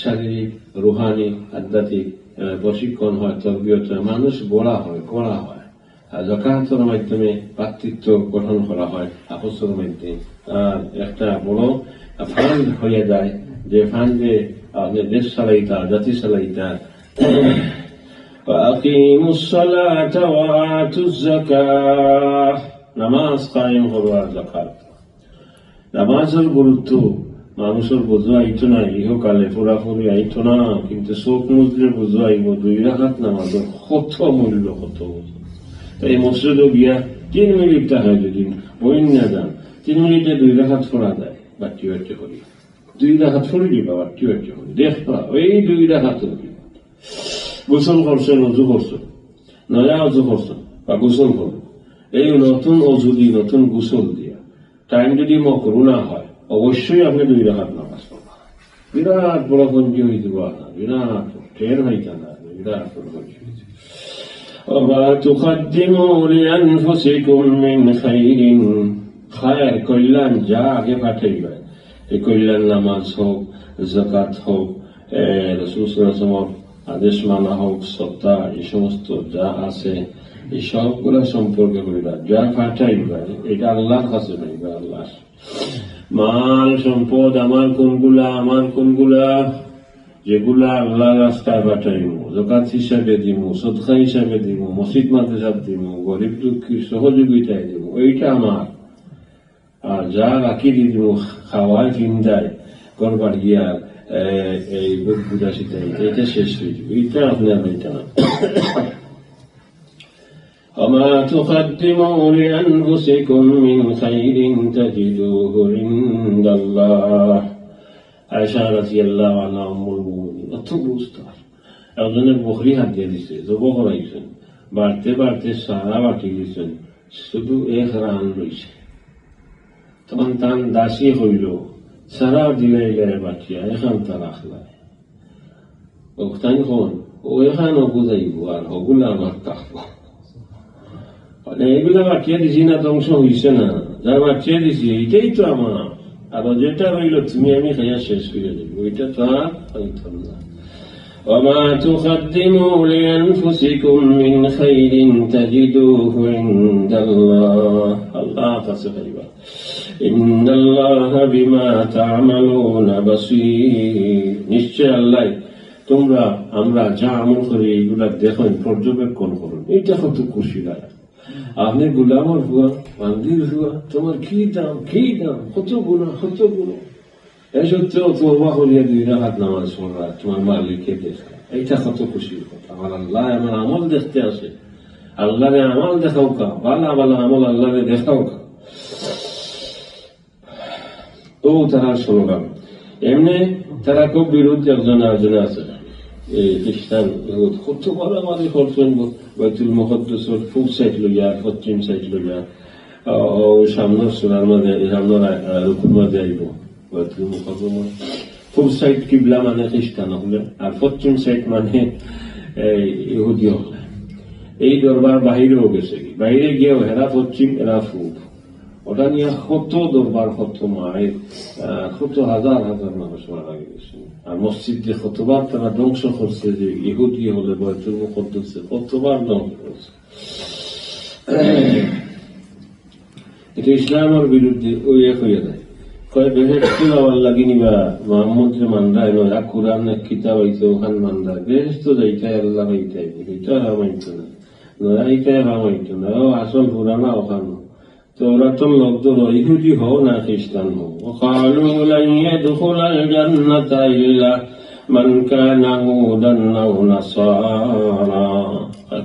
শারীরিক, রুহানি, আধ্যাত্মিক প্রশিক্ষণ হয়, তরবিয়ত হয়, মানুষ বড়া হয়, করা হয়। আর যাকাতের মাধ্যমে পাতৃত্ব গঠন করা হয় আপসের মধ্যে। আর একটা বড় ফান্ড হয়ে যায়, যে ফান্ডে আপনি দেশ চালাইতা, জাতি চালাইতা। নামাজ কায়েম করবা, যাকাত। নামাজের গুরুত্ব মানুষের বোঝা আইতো না, ইহকালে পুরাপুরি আইতো না, কিন্তু চোখ মুজলে বোঝা আইব 2 রাকাত নামাজের কত মূল্য, কত এই মসজিদে গিয়া 3 মিনিট হয়, যদি বইন না যান 3 মিনিটে 2 রাকাত পড়া যায়। বাটি করি 2 রাকাত পড়ে দিবা, বাটি করি দেখবা, ওই 2 রাকাত গোসল করছেন, অজু করছেন, নয়া অজু করছেন বা গোসল করুন, এই নতুন অজু দিয়ে, নতুন গোসল দিয়া টাইম যদি করোনা হয়, অবশ্যই আপনি 2 রাকাত নামাজ পড়বা। বিরাট বড় পঞ্জি হয়ে দিব, বিরাট ট্রেন হইতা না, বিরাট বড় পঞ্জি হয়ে যাব। وما تقدموا لأنفسكم من خير خير কল্যাণ যা আগে পাঠাইবে, এই কল্যাণ নামাজ হোক, যাকাত হোক, রাসূল সাল্লাল্লাহু আলাইহি ওয়াসাল্লাম আদেশ মানা হোক, সত্তা, এই সমস্ত যা আছে এই সবগুলা সম্পর্কে করিবা, যা পাঠাইবে এটা আল্লাহর কাছে পাইবে। আল্লাহ মাল সম্পদ আমার কোনগুলা যেগুলা আল্লাহর রাস্তায় পাঠাইব, যাকাত হিসাবে দিব, সদকা হিসাবে দিব, মসজিদ মাদ্রাসা দিব, গরিব দুঃখী সহযোগিতায় দিব, ওইটা আমার। আর যা রাখি দিব খাওয়ায় চিন্তায় করবার গিয়া এই বুক বুঝাশিতাই, এটা শেষ হয়ে যাবে, এটা আপনার এটা না। وما تقدموا لأنفسكم من خير تجدوه عند الله। আয়েশা রাদিয়াল্লাহু আনহা উম্মুল মুমিনিন, অত বুঝতার একজনের বকরি হাত দিয়ে দিছে, জব করাইছেন, বাড়তে বাড়তে সারা বাটি দিয়েছেন, শুধু এক রান রয়েছে। তখন তান দাসী হইল, সারা দিলে গেলে বাটিয়া এখান তা রাখলায়। ওখান ওখানেও বুঝাইব আর ওগুলো আমার থাকবো। মানে এগুলা বাটিয়া দিছি না, ধ্বংস হইছে না, যা বাটিয়া দিছি এইটাই তো আমার। আর যেটা রইল তুমি আমি খাইয়া শেষ হয়ে যাবো, ওইটা তো আর হইতাম না। وما تقدموا لأنفسكم من خير تجدوه عند الله الله تصفيبا إن الله بما تعملون بصير নিশ্চয় আল্লাহ তোমরা আমরা যা আমল করি এইগুলা দেখুন, পর্যবেক্ষণ করুন। এইটা কত খুশি লাগে। আপনি গুলামর হুয়া, বান্দির হুয়া, তোমার কি দাম কত গুণা এই সত্ত্বেও তওবা করিয়া 2 রাকাত নামাজ পড়া, তোমার মালিককে দেখা, এইটা কত খুশির কথা। আমার আল্লাহ আমার আমল দেখতে আসে, আল্লাহরে আমল দেখাও কা, ভালো আমল আল্লাহরে দেখাও কা। ও তারা স্লোগান এমনি তারা খুব বিরুদ্ধে একজন আছে, এই খ্রিস্টান কত বড় আমাদের করছেন বাইতুল মুকদ্দাসের পূব সাইড লইয়া পশ্চিম সাইড লইয়া সামনের সুরার মাঝে সামনের রুকুর মাঝে আইব। বাইতুল মুকদ্দাস পূব সাইড কিবলা মানে খ্রিস্টান হলে, আর পশ্চিম সাইড মানে ইহুদি হলে। এই দরবার বাহিরেও গেছে, বাইরে গিয়েও হেরা পশ্চিম এরা পূব, ওটা নিয়ে কত দরবার, কত মায়ের, কত হাজার মানুষ মারা গেছে। আর মসজিদ যে কতবার তারা ধ্বংস করছে, যে ইহুদি হলে বাইতুল মুকদ্দাসে কতবার ধ্বংস করছে। এটা ইসলামের বিরুদ্ধে ওই এক হইয়া যায়। কয় বেহেশত যাওয়ার লাগিনি বা মোহাম্মদ রে মানরায় নয়, কুরআন কিতাব আইছে ওখান মানরায়, বেহেশত যাইতাই আল্লাহ হইতাই, এটা রামাইতো না, এইটাই রামাইতো না, ও আসল পুরানা ওখান। তো ওরা তো লোকদের ইহুদি হও না খ্রিস্টান হও। وقالوا لن يدخل الجنة إلا من كان هودا أو نصارى,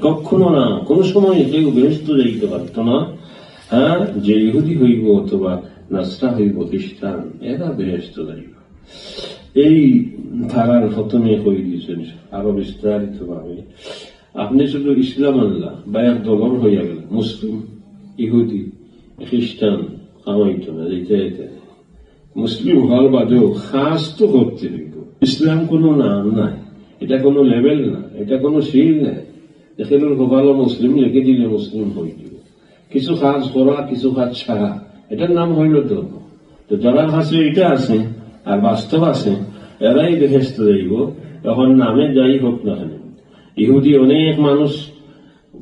কখনো না, কোন সময় কেউ বেহেশত যাইতে পারত না, হ্যাঁ, যে ইহুদি হইব অথবা নাসরা হইব, খ্রিস্টান, এরা বেহেশত যাইব। এই ধারার প্রথমে হয়ে দিয়েছেন আরো বিস্তারিত ভাবে। আপনি শুধু ইসলাম আল্লাহ বা এক দলন হইয়া গেল, মুসলিম ইহুদি খ্রিস্টান কামাইত না, যেতে মুসলিম হওয়ার বাদেও খাস তো করতে হইব। ইসলাম কোনো নাম নাই, এটা কোনো লেভেল না, এটা কোনো শিল নাই। দেখেন ভালো মুসলিম লিখে দিলে মুসলিম হয়ে যাব। কিছু কাজ করা, কিছু কাজ ছাড়া, এটার নাম হইল ধর্ম। তো যারা কাছে এটা আছে আর বাস্তব আছে, এরাই বেহেশত যাইব। এখন নামে যাই হোক না কেন, ইহুদি অনেক মানুষ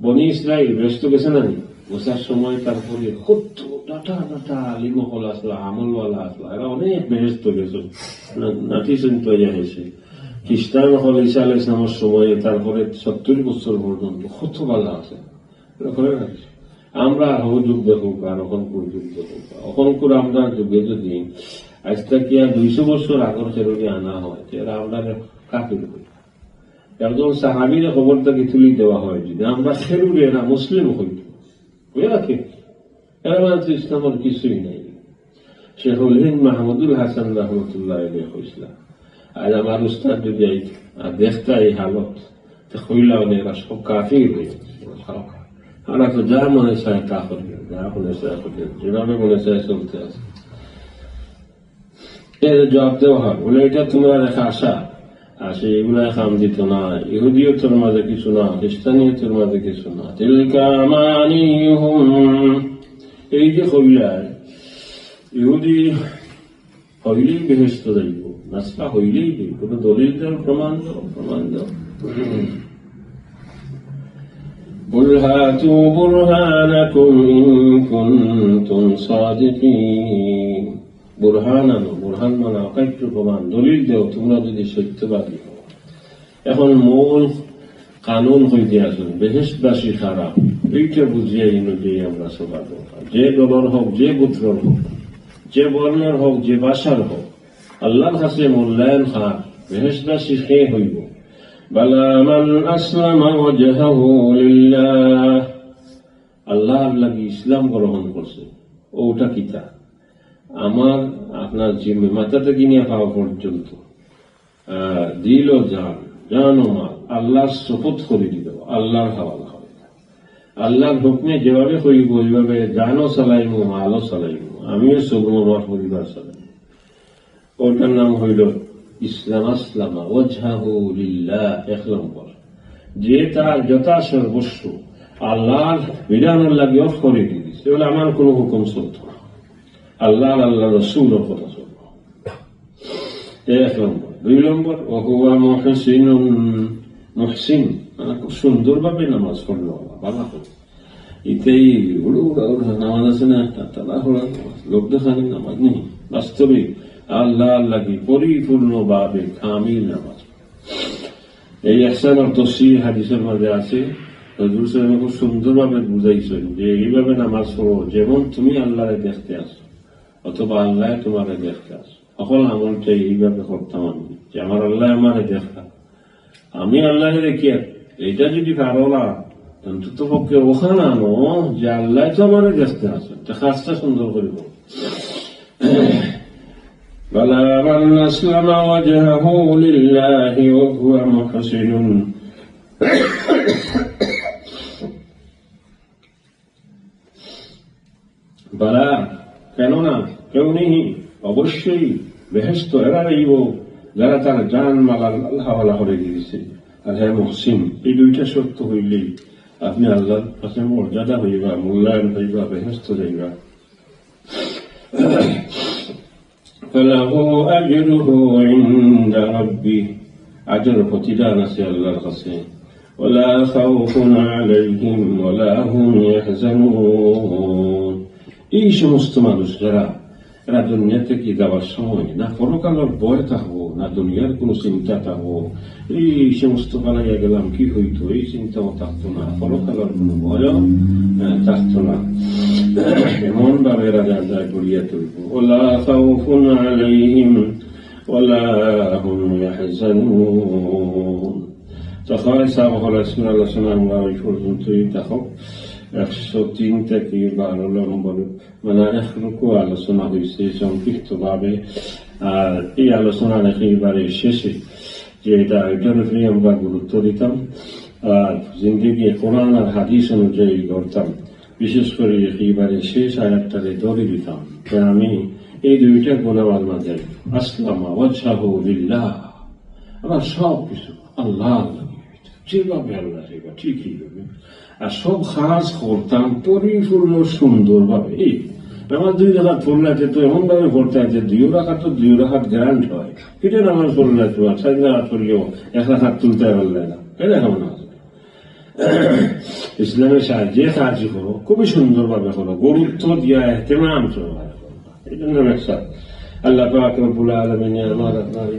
বনি ইসরায়েল ব্যস্ত গেছে না, বসার সময় তারপরে কত ডাটা আলিমহল আসলো, আমলওয়ালা আসলো, এরা অনেক বেহেশত গেছে, নাতি চিন্তা হয়েছে। খ্রিস্টান হল ঈসা আলাইহিস সালামের সময়ে, তারপরে 70 বছর পর্যন্ত কত ভালো আছে। আমরা যুগ দেখুক আর অখনকুর যুগ দেখুক, অখনকুর আমরা যুগে যদি আজ থেকে 200 বছর আগর ফেরত আনা হয়, এরা আমরা কাফির করি। একজন সাহাবীর খবরটাকে তুলি দেওয়া হয়, যদি আমরা ফেরুরে এরা মুসলিম হইত হয়ে রাখে, এরা মানে ইসলামের কিছুই নাই। শেখুল হিন্দ মাহমুদুল হাসান রহমতুল্লাহ হয়েছিলাম, আজ আমার উস্তাদ যদি আর দেখতা এই হালত, হইলা এরা সব কাফির হয়ে গেছে। আমরা তো যা মনে চায় তা করি, যা মনে চায় করি, যেভাবে মনে চায় চলতে আছে। জবাব দেওয়া হয়, বলে এটা তোমরা রেখা আশা আসে, এগুলা কাম দিত না, ইহুদিয়তের মাঝে কিছু না, খ্রিস্টানিয়তের মাঝে কিছু না। তিলকা আমানিহুম, এই যে হইলায় ইহুদি হইলেই বেহেশত যাইব, নাসরা হইলেই কোন দলিল দাও, প্রমাণ দাও। قل هاتوا برهانكم إن كنتم صادقين, বুরহান মানে অকাট্য প্রমাণ, দলিল দেও তোমরা যদি সত্যবাদী হও। এখন মূল কানুন হইতে আসুন, বেহেশতবাসী খারাপ, এইটা বুঝিয়ে দিয়ে আমরা সবার দরকার। যে দলের হোক, যে গোত্রের হোক, যে বর্ণের হোক, যে ভাষার হোক, আল্লাহর কাছে মূল্যায়ন খারাপ, বেহেশতবাসী সে হইব। বালা মান আসলামা ওয়াজহাহু লিল্লাহ, আল্লাহর লাগি ইসলাম গ্রহণ করছে, ওটা কিতা আমার আপনার জিম্মে, মাথা থেকে নিয়ে খাওয়া পর্যন্ত দিল জানো মাল আল্লাহর শপথ করে দিল, আল্লাহর হাওয়ালা হবে। আল্লাহর হুকমে যেভাবে করিব ওইভাবে জানো চালাইব, মালও চালাইব, আমিও চলব, আমার পরিবার চালাইব। ওটার নাম হইল ইসলাম। আসলামা ওয়াজহাহু লিল্লাহ, 1 নম্বর। যে তার যথা সর্বস্ব আল্লাহর বিধানের লাগে অফ করে দিয়েছে, বলে আমার কোনো হুকুম চলত না, আল্লাহ রসুলের কথা চলব। 1 নম্বর। 2 নম্বর, ওহুয়া মুহসিনুন, মুহসিন মানে খুব সুন্দরভাবে নামাজ পড়লো, ভালো করে। এতেই নামাজ আছে না, লোক দেখানি নামাজ নেই, বাস্তবিক আল্লাহ কি পরিপূর্ণভাবে কামিল নামাজ। এই ইহসানের তফসির হাদিসের মধ্যে আছে, হুজুর সাল্লাল্লাহু খুব সুন্দরভাবে বুঝাইছেন যে এইভাবে নামাজ পড়ো যেমন তুমি আল্লাহরে দেখতে আসো অথবা আল্লাহ তোমারে দেখতে আসো। সকল আমলটা এইভাবে করতাম আমি, যে আমার আল্লাহ আমারে দেখা, আমি আল্লাহরে দেখি। এইটা যদি পারো না অন্তত পক্ষে ওখানে আনো যে আল্লাহ তো আমারে দেখতে আসেন, কাজটা সুন্দর করে বল। بلى من أسلم وجهه لله وهو محسن بلى কেননা কেউনিহি অবশ্যই বেহেশত এরা রইব যারা তার জান মাল আল্লাহ করে দিয়েছে, আর হ্যাঁ মুহসিন। এই দুইটা সত্য হইলেই আপনি আল্লাহর কাছে মর্যাদা হইবা, মূল্যায়ন হইবা, বেহেশত যাইবা। فله أجره عند ربه, أجر প্রতিদান আছে আল্লাহর কাছে। ولا خوف عليهم ولا هم يحزنون. এই সমস্ত মানুষ যারা এরা দুনিয়া থেকে যাওয়ার সময় না পরকালের ভয় থাকবো, না দুনিয়ার কোন চিন্তা থাকবো, এই সমস্ত পালাইয়া গেলাম কি হইতো এই চিন্তাও থাকতো না, পরকালের কোন ভয় থাকতো না। এমন ভাবে এরা যায় করিয়া তুলব। ওলা খাউফুন আলাইহিম ওয়ালা হুম ইয়াহজানুন। তখন সাহাবায়ে আলোচনা আমরা ওই পর্যন্তই থাকুক। 103 থেকে 12 নম্বর মানে একটুকু আলোচনা হয়েছে সংক্ষিপ্ত ভাবে। আর এই আলোচনার একেবারে শেষে যে এটার উপরে আমরা গুরুত্ব দিতাম আর জিন্দিগি কোরআন আর হাদিস অনুযায়ী করতাম, বিশেষ করে একেবারে শেষ আয়াতটারে ধরে দিতাম যে আমি এই দুইটা গুণাবার মাঝে আসলামা ওয়াজহাহু লিল্লাহ, আমার সব কিছু আল্লাহ যেভাবে আল্লাহ সেবা ঠিকই হবে, আর সব কাজ করতাম পরিপূর্ণ সুন্দর ভাবে। এই আমার 2 রাকাত পড়লে তো এমন ভাবে পড়তে আছে 2 রাকাত তো 2 রাকাত গ্যারান্ট হয়, এটা নামাজ পড়লে তো 4 রাকাত পড়লেও 1 রাকাত তুলতে পারলে না, এটা কেমন আছে? ইসলামের সাহায্যে কাজ করো, খুবই সুন্দর ভাবে করো, গুরুত্ব দিয়া এহতেমাম সহকারে করো। এই জন্য আল্লাহ পাক রব্বুল আলামিন আমার আপনার